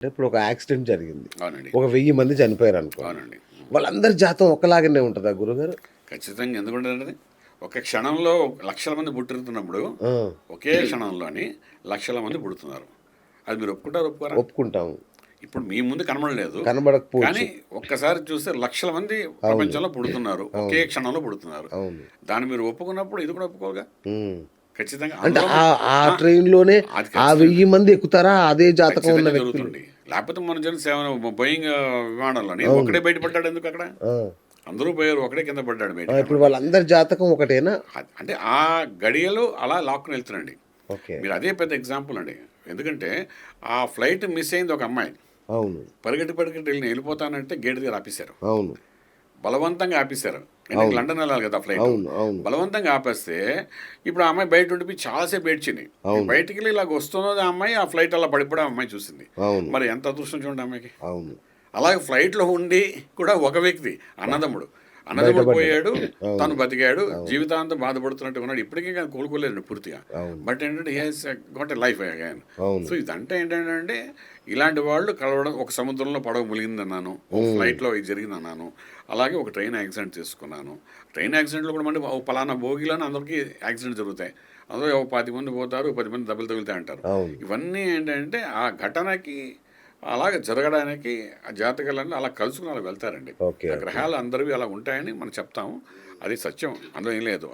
ఇప్పుడు ఒక యాక్సిడెంట్ జరిగింది. అవునండి. ఒక 1000 మంది చనిపోయారనుకోండి. అవునండి. వాళ్ళందరి జాతకం ఒకలాగానే ఉంటదా గురుగారు? ఖచ్చితంగా ఎందుకుంటదండి? ఒక క్షణంలో లక్షల మంది పుట్టుతున్నప్పుడు, ఆ! ఒకే క్షణంలోని లక్షల మంది పుడుతున్నారు. అది మీరు ఒప్పుకుంటారా? ఒప్పుకోరా? ఒప్పుకుంటాము. ఇప్పుడు మీ ముందు కనబడలేదు. కానీ కనబడకపోవచ్చు. ఒక్కసారి చూస్తే లక్షల మంది అవును. ప్రపంచంలో పుడుతున్నారు. ఒకే అవును. క్షణంలో పుడుతున్నారు. అవును. దాన్ని మీరు ఒప్పుకున్నప్పుడు ఇది కూడా ఒప్పుకోవాలిగా? హ్మ్. ఖచ్చితంగా. అంటే అందులో ఆ ఆ! ట్రైన్‌లోనే అది ఆ ఖచ్చితంగా. 1000 మంది ఎక్కుతారా? అదే జాతకం ఉన్న ఖచ్చితంగా వ్యక్తులు? జరుగుతుంది. లేకపోతే మన జన బోయింగ్ విమానంలోని అవును. ఒకడే బయటపడ్డాడు ఎందుకు అక్కడ? ఆ! అందరూ పోయారు. ఒకడే కింద పడ్డాడు ఆ! బయటికి ఇప్పుడు అనమాట. వాళ్ళందరి జాతకం ఒకటేనా? అంటే ఆ గడియలు అలా లాక్కుని వెళ్తున్నాండి. ఓకే. మీరు అదే పెద్ద ఎగ్జాంపుల్ అండి. ఎందుకంటే ఆ ఫ్లైట్ మిస్ అయింది ఒక అమ్మాయి. అవును. పరిగెట్టి పరిగెట్టి వెళ్ళిపోతానంటే గేట్ దగ్గర ఆపేశారు. అవును. బలవంతంగా ఆపేశారు. ఎందుకంటే అవును. లండన్ వెళ్ళాలి కదా ఫ్లైట్. అవును. అవును. బలవంతంగా ఆపేస్తే ఇప్పుడు ఆ అమ్మాయి బయట ఉండిపోయి చాలాసేపు ఏడ్చింది. అవును. బయటికి వెళ్ళి ఇలాగ వస్తున్నది ఆ అమ్మాయి ఆ ఫ్లైట్ అలా పడిపోవడం ఆ అమ్మాయి చూసింది. అవును. మరి ఎంత అదృష్టం చూడండి ఆ అమ్మాయికి. అవును. అలాగే ఫ్లైట్‌లో ఉండి కూడా ఒక వ్యక్తి అన్నదమ్ముడు. అన్నదమ్ముడు బయటపడ్డాడు. పోయాడు. తను అవును. బతికాడు. అవును. జీవితాంతం బాధపడుతున్నట్టుగా ఉన్నాడు. ఇప్పటికీ కానీ కోలుకోలేడు పూర్తిగా. అవును. బట్ ఏంటంటే he has got a life again. అవును. సో ఇదంటే ఏంటంటే ఇలాంటి వాళ్ళు కలవడం ఒక సముద్రంలో పడవ మునిగిందన్నాను. ఒక హ్మ్. ఫ్లైట్‌లో ఇది జరిగిందన్నాను. అలాగే ఒక ట్రైన్ యాక్సిడెంట్ చేసుకున్నాను. ట్రైన్ యాక్సిడెంట్‌లో కూడా మళ్ళీ ఓ పలానా బోగీలోనే అందరికీ యాక్సిడెంట్ జరుగుతాయి. అందులో ఒక 10 మంది పోతారు. 10 మంది దెబ్బలు తగులుతాయి అంటారు. అవును. ఇవన్నీ ఏంటంటే ఆ ఘటనకి అలాగ జరగడానికి ఆ జాతకాలన్నీ అలా కలుసుకుని అలా వెళ్తారండి. ఓకే. ఆ ఓకే. గ్రహాలు అందరివి అలా ఉంటాయని మనం చెప్తాము. అది సత్యం. అందులో ఏం లేదు.